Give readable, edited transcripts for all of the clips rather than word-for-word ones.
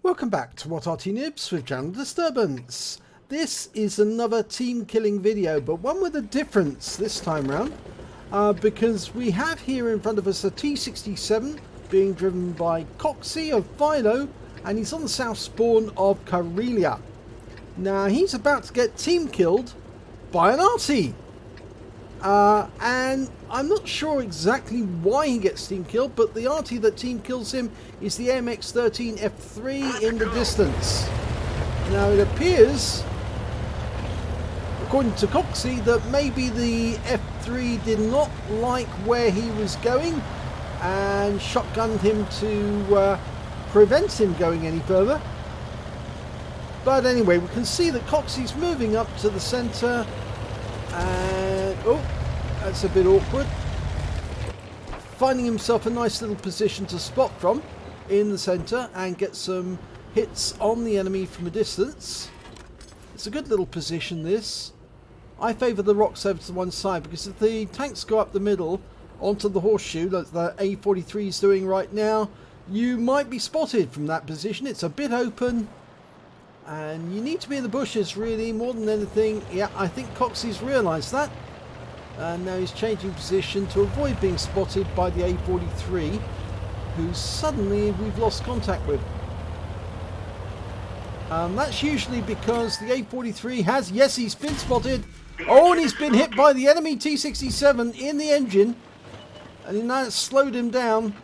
Welcome back to What Arty Noobs with Channel Disturbance. This is another team killing video, but one with a difference this time round, because we have here in front of us a T67 being driven by Coxie of FILO, and he's on the south spawn of Karelia. Now he's about to get team killed by an Arty. And I'm not sure exactly why he gets team killed, but the Arty that team kills him is the MX13F3 in the distance. Now it appears, according to Coxie, that maybe the F3 did not like where he was going and shotgunned him to prevent him going any further. But anyway, we can see that Coxie's moving up to the centre, and oh, that's a bit awkward. Finding himself a nice little position to spot from in the centre and get some hits on the enemy from a distance. It's a good little position, this. I favour the rocks over to one side, because if the tanks go up the middle onto the horseshoe like the A43 is doing right now, you might be spotted from that position. It's a bit open and you need to be in the bushes really more than anything. Yeah, I think Coxie's realised that, and now he's changing position to avoid being spotted by the A43, who suddenly we've lost contact with. That's usually because the A43 has, yes, he's been spotted. Oh, and he's been hit by the enemy T67 in the engine, and now it's slowed him down.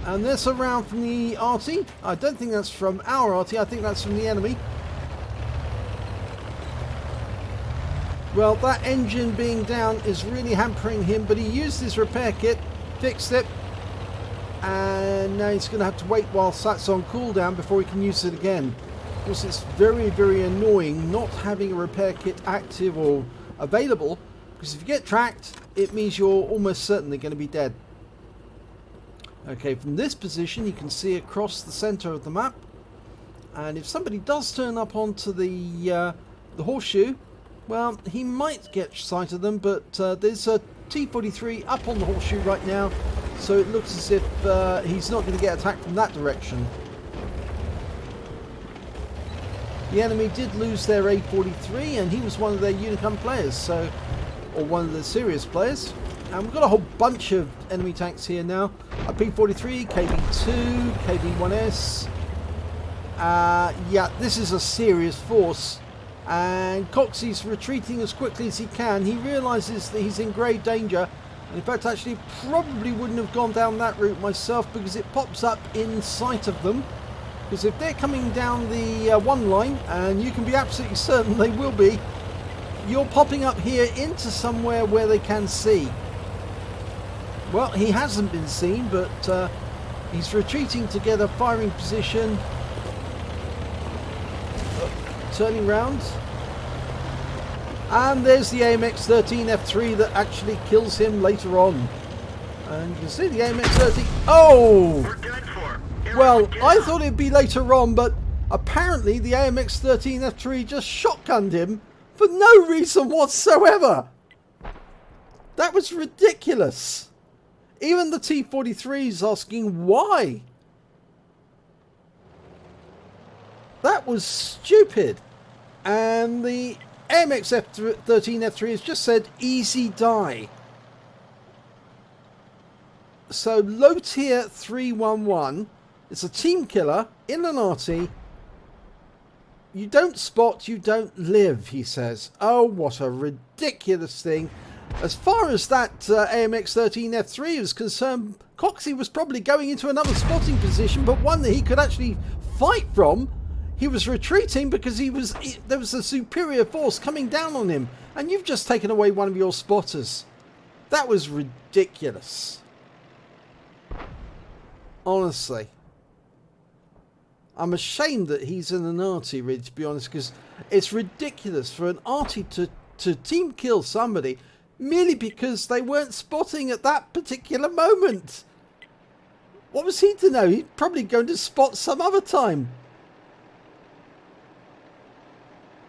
And there's a round from the Arty. I don't think that's from our Arty, I think that's from the enemy. Well, that engine being down is really hampering him, but he used his repair kit, fixed it, and now he's going to have to wait whilst that's on cooldown before he can use it again. Of course, it's very, very annoying not having a repair kit active or available, because if you get tracked, it means you're almost certainly going to be dead. Okay, from this position you can see across the centre of the map, and if somebody does turn up onto the horseshoe, well, he might get sight of them, but there's a T43 up on the horseshoe right now, so it looks as if he's not going to get attacked from that direction. The enemy did lose their A43, and he was one of their Unicum players, or one of the serious players. And we've got a whole bunch of enemy tanks here now. A P43, KB2, KB1S. Yeah, this is a serious force. And Coxie's retreating as quickly as he can. He realises that he's in grave danger. And in fact, actually, probably wouldn't have gone down that route myself, because it pops up in sight of them. Because if they're coming down the one line, and you can be absolutely certain they will be, you're popping up here into somewhere where they can see. Well, he hasn't been seen, but he's retreating to get a firing position. Turning round. And there's the AMX13F3 that actually kills him later on. And you can see the AMX13... Oh! Well, I thought it'd be later on, but apparently the AMX13F3 just shotgunned him for no reason whatsoever. That was ridiculous. Even the T43 is asking why. That was stupid. And the MX13F3 has just said easy die. So lotr311, it's a team killer in an Arty. You don't spot, you don't live, he says. Oh, what a ridiculous thing. As far as that AMX13F3 is concerned, Coxie was probably going into another spotting position, but one that he could actually fight from. He was retreating because there was a superior force coming down on him, and you've just taken away one of your spotters. That was ridiculous. Honestly. I'm ashamed that he's in an Arty, really, to be honest, because it's ridiculous for an Arty to team kill somebody merely because they weren't spotting at that particular moment. What was he to know? He's probably going to spot some other time.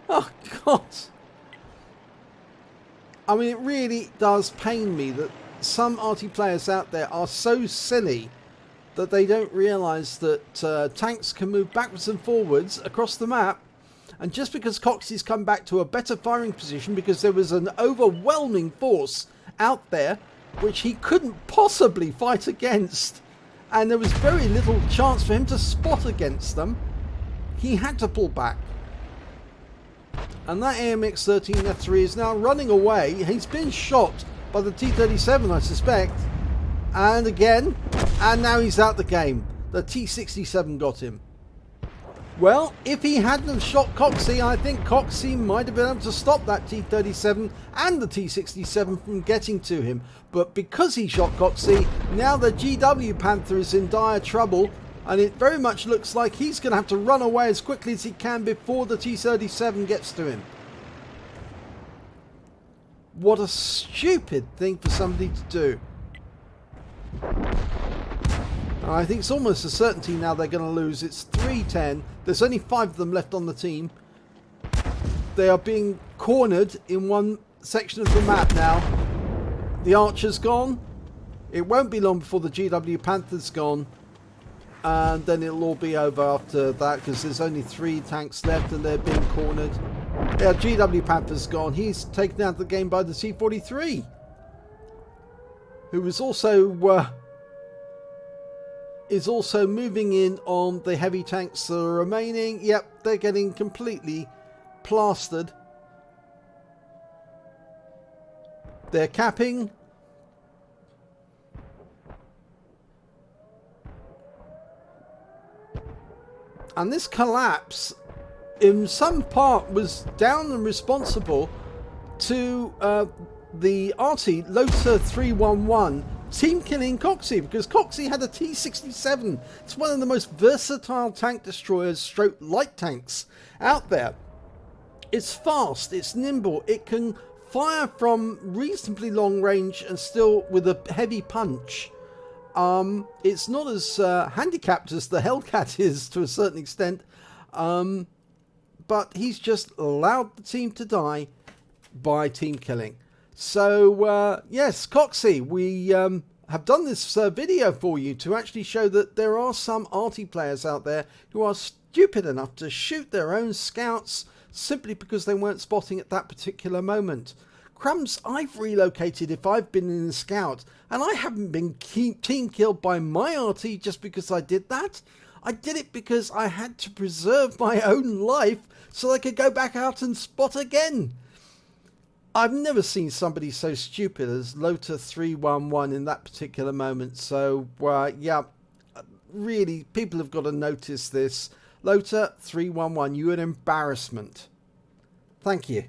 Oh, God. I mean, it really does pain me that some Arty players out there are so silly that they don't realise that tanks can move backwards and forwards across the map. And just because Coxie's come back to a better firing position because there was an overwhelming force out there which he couldn't possibly fight against, and there was very little chance for him to spot against them, he had to pull back. And that AMX-13 F3 is now running away. He's been shot by the T-37, I suspect. And again, and now he's out the game. The T-67 got him. Well, if he hadn't have shot Coxie, I think Coxie might have been able to stop that T-37 and the T-67 from getting to him. But because he shot Coxie, now the GW Panther is in dire trouble, and it very much looks like he's going to have to run away as quickly as he can before the T-37 gets to him. What a stupid thing for somebody to do. I think it's almost a certainty now they're going to lose. It's 3-10. There's only 5 of them left on the team. They are being cornered in one section of the map now. The Archer's gone. It won't be long before the GW Panther's gone. And then it'll all be over after that because there's only 3 tanks left and they're being cornered. Yeah, GW Panther's gone. He's taken out of the game by the T-43. Who was also... is also moving in on the heavy tanks that are remaining. Yep, they're getting completely plastered. They're capping. And this collapse, in some part, was down and responsible to the Arty lotr311 team killing Coxie, because Coxie had a T-67. It's one of the most versatile tank destroyers stroke light tanks out there. It's fast, it's nimble, it can fire from reasonably long range and still with a heavy punch. It's not as handicapped as the Hellcat is to a certain extent, but he's just allowed the team to die by team killing. So, yes, Coxie, we have done this video for you to actually show that there are some Arty players out there who are stupid enough to shoot their own scouts simply because they weren't spotting at that particular moment. Crumbs, I've relocated if I've been in a scout, and I haven't been team killed by my Arty just because I did that. I did it because I had to preserve my own life so I could go back out and spot again. I've never seen somebody so stupid as lotr311 in that particular moment. So, yeah, really, people have got to notice this. lotr311, you're an embarrassment. Thank you.